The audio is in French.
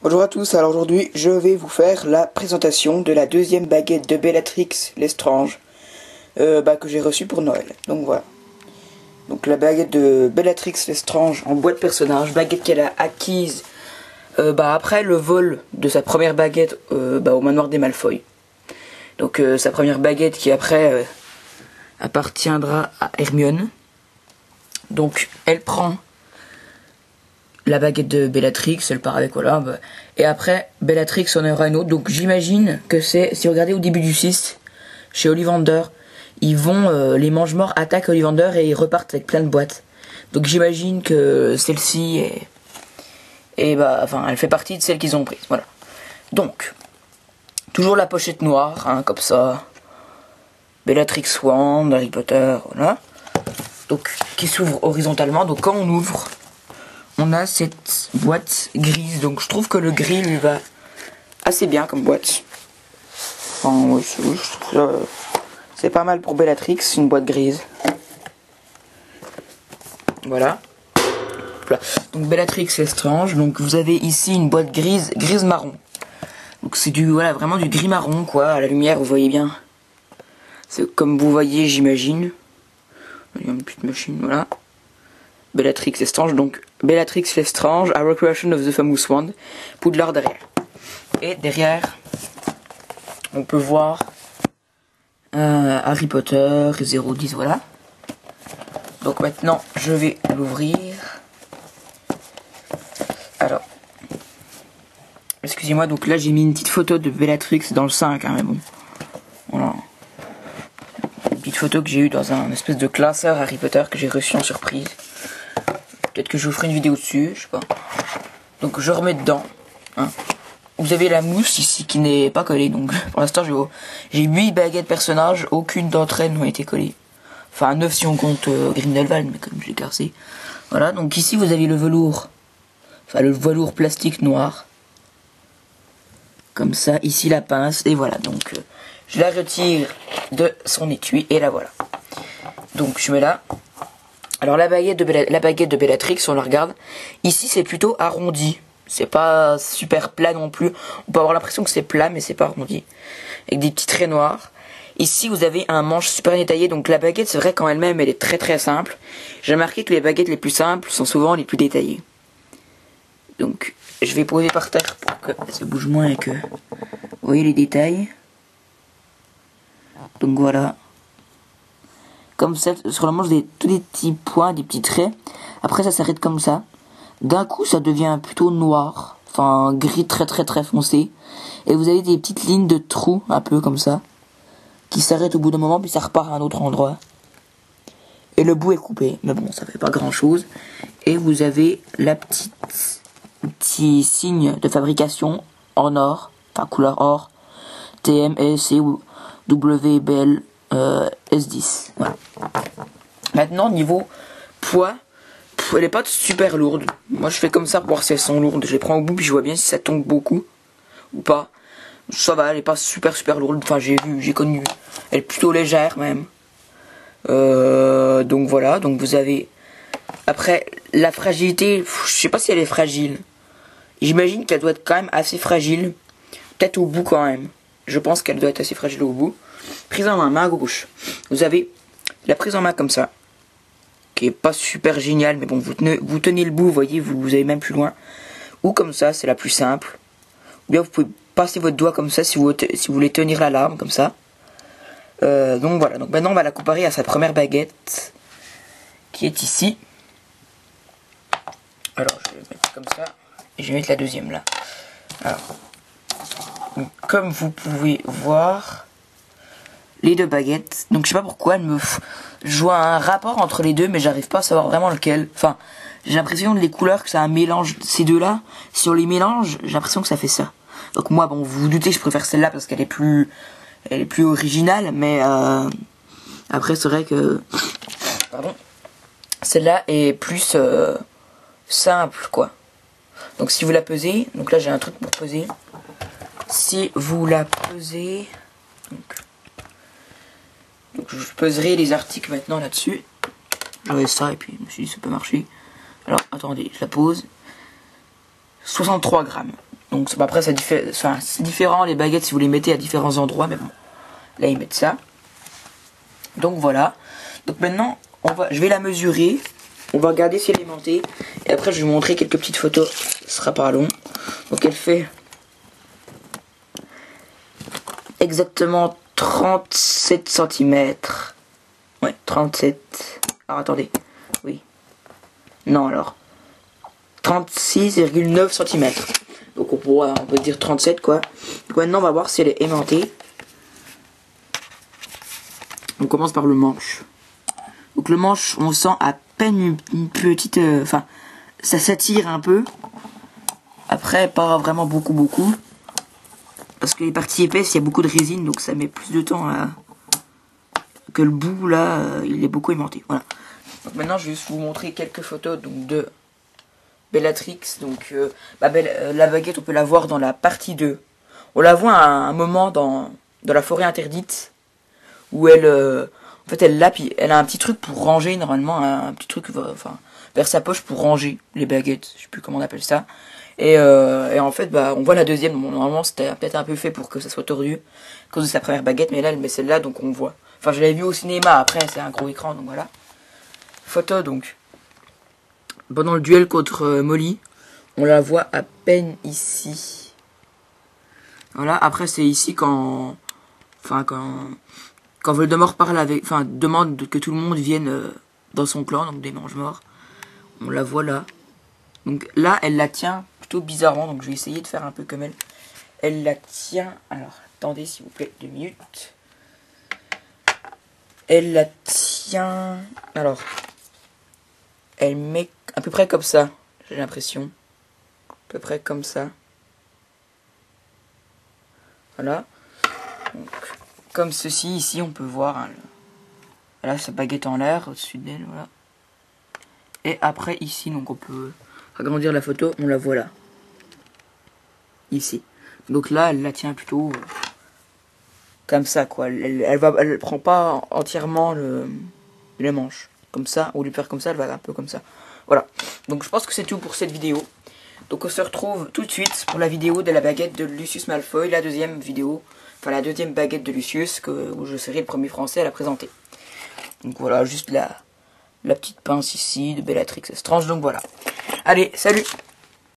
Bonjour à tous, alors aujourd'hui je vais vous faire la présentation de la deuxième baguette de Bellatrix Lestrange que j'ai reçue pour Noël. Donc voilà. Donc la baguette de Bellatrix Lestrange en boîte personnage, baguette qu'elle a acquise après le vol de sa première baguette au manoir des Malfoy. Donc sa première baguette qui après appartiendra à Hermione. Donc elle prend la baguette de Bellatrix, elle part avec et après Bellatrix en aura une autre. Donc j'imagine que c'est, si vous regardez au début du 6, chez Ollivander, ils vont, les mange-morts attaquent Ollivander et ils repartent avec plein de boîtes. Donc j'imagine que celle-ci elle fait partie de celles qu'ils ont prises, voilà. Donc, toujours la pochette noire, comme ça. Bellatrix Wand, Harry Potter, voilà. Donc, qui s'ouvre horizontalement. Donc quand on ouvre, on a cette boîte grise. Donc je trouve que le gris lui va assez bien comme boîte. Enfin, oui, je trouve c'est pas mal pour Bellatrix, une boîte grise. Voilà. Donc Bellatrix Lestrange. Donc vous avez ici une boîte grise marron. Donc c'est vraiment du gris marron quoi. À la lumière vous voyez bien. C'est comme vous voyez j'imagine. Il y a une petite machine, voilà. Bellatrix Lestrange, donc Bellatrix Lestrange, A Recreation of the Famous Wand, Poudlard derrière. Et derrière, on peut voir Harry Potter, 010, voilà. Donc maintenant, je vais l'ouvrir. Alors, excusez-moi, donc là j'ai mis une petite photo de Bellatrix dans le 5, mais bon. Voilà. Une petite photo que j'ai eue dans un espèce de classeur Harry Potter que j'ai reçu en surprise. Peut-être que je vous ferai une vidéo dessus, je sais pas. Donc je remets dedans. Vous avez la mousse ici qui n'est pas collée. Donc pour l'instant j'ai 8 baguettes personnages. Aucune d'entre elles n'ont été collées. Enfin 9 si on compte Grindelwald, mais comme je l'ai cassé. Voilà, donc ici vous avez le velours. Enfin le velours plastique noir. Comme ça, ici la pince. Et voilà, donc je la retire de son étui. Et la voilà. Donc je mets là. Alors la baguette de Bellatrix, on la regarde, ici c'est plutôt arrondi, c'est pas super plat non plus, on peut avoir l'impression que c'est plat mais c'est pas arrondi, avec des petits traits noirs. Ici vous avez un manche super détaillé, donc la baguette c'est vrai qu'en elle-même elle est très très simple, j'ai remarqué que les baguettes les plus simples sont souvent les plus détaillées. Donc je vais poser par terre pour que ça bouge moins et que vous voyez les détails. Donc voilà. Comme ça, sur la manche, vous avez tous des petits points, des petits traits. Après, ça s'arrête comme ça. D'un coup, ça devient plutôt noir. Enfin, gris très foncé. Et vous avez des petites lignes de trous, un peu comme ça, qui s'arrêtent au bout d'un moment, puis ça repart à un autre endroit. Et le bout est coupé. Mais bon, ça fait pas grand-chose. Et vous avez petit signe de fabrication en or. Enfin, couleur or. TMSC ou WBL. S10, voilà. Maintenant niveau poids, elle est pas super lourde. Moi je fais comme ça pour voir si elles sont lourdes. Je les prends au bout puis je vois bien si ça tombe beaucoup ou pas. Ça va, elle est pas super lourde. Enfin j'ai connu, elle est plutôt légère même. Donc voilà, donc vous avez après la fragilité. Je sais pas si elle est fragile. J'imagine qu'elle doit être quand même assez fragile. Peut-être au bout quand même. Je pense qu'elle doit être assez fragile au bout. Prise en main à gauche. Vous avez la prise en main comme ça, qui est pas super géniale, mais bon, vous tenez le bout, vous voyez, vous allez même plus loin. Ou comme ça, c'est la plus simple. Ou bien vous pouvez passer votre doigt comme ça si vous voulez tenir la lame comme ça. Donc voilà. Donc maintenant, on va la comparer à sa première baguette, qui est ici. Alors, je vais mettre comme ça, et je vais mettre la deuxième là. Alors, donc, comme vous pouvez voir, les deux baguettes, donc je sais pas pourquoi je vois un rapport entre les deux, mais j'arrive pas à savoir vraiment lequel. Enfin, j'ai l'impression les couleurs que c'est un mélange ces deux là. Si on les mélange, j'ai l'impression que ça fait ça. Donc moi, bon, vous vous doutez, je préfère celle-là parce qu'elle est plus originale, mais après c'est vrai que celle-là est plus simple quoi. Donc si vous la pesez, donc là j'ai un truc pour peser. Si vous la pesez, donc je peserai les articles maintenant là-dessus. J'avais ça et puis je me suis dit ça peut marcher. Alors attendez, je la pose. 63 grammes. Donc après c'est différent les baguettes si vous les mettez à différents endroits, mais bon, là ils mettent ça. Donc voilà. Donc maintenant je vais la mesurer, on va regarder si elle est aimantée, et après je vais vous montrer quelques petites photos, ce sera pas long. Donc elle fait exactement 37 cm. Ouais, 37. Alors attendez. Oui. Non alors. 36,9 cm. Donc on peut dire 37 quoi. Donc maintenant on va voir si elle est aimantée. On commence par le manche. Donc le manche, on sent à peine une petite... Enfin, ça s'attire un peu. Après, pas vraiment beaucoup. Parce que les parties épaisses, il y a beaucoup de résine, donc ça met plus de temps à... que le bout là, il est beaucoup aimanté. Voilà. Donc maintenant, je vais juste vous montrer quelques photos donc, de Bellatrix. Donc la baguette, on peut la voir dans la partie 2. On la voit à un moment dans la forêt interdite où elle, en fait, elle a un petit truc pour ranger normalement, un petit truc, enfin, vers sa poche pour ranger les baguettes. Je sais plus comment on appelle ça. Et en fait, on voit la deuxième. Bon, normalement, c'était peut-être un peu fait pour que ça soit tordu, à cause de sa première baguette, mais là, elle met celle-là, donc on voit. Enfin, je l'avais vu au cinéma. Après, c'est un gros écran, donc voilà. Photo, donc. Pendant le duel contre Molly, on la voit à peine ici. Voilà. Après, c'est ici quand Voldemort parle avec, demande que tout le monde vienne dans son clan, donc des mange-morts. On la voit là. Donc là, elle la tient plutôt bizarrement, donc je vais essayer de faire un peu comme elle. Elle la tient, alors attendez s'il vous plaît, 2 minutes. Elle la tient, alors, elle met à peu près comme ça, j'ai l'impression. À peu près comme ça. Voilà. Donc, comme ceci, ici, on peut voir, hein, là, sa baguette en l'air, au-dessus d'elle, voilà. Et après, ici, donc on peut agrandir la photo, on la voit là. Ici. Donc là, elle la tient plutôt comme ça, quoi. Elle prend pas entièrement les manches. Comme ça, ou lui faire comme ça, elle va un peu comme ça. Voilà. Donc je pense que c'est tout pour cette vidéo. Donc on se retrouve tout de suite pour la vidéo de la baguette de Lucius Malfoy, la deuxième vidéo, enfin la deuxième baguette de Lucius, où je serai le premier français à la présenter. Donc voilà, juste la petite pince ici de Bellatrix Lestrange, donc voilà. Allez, salut!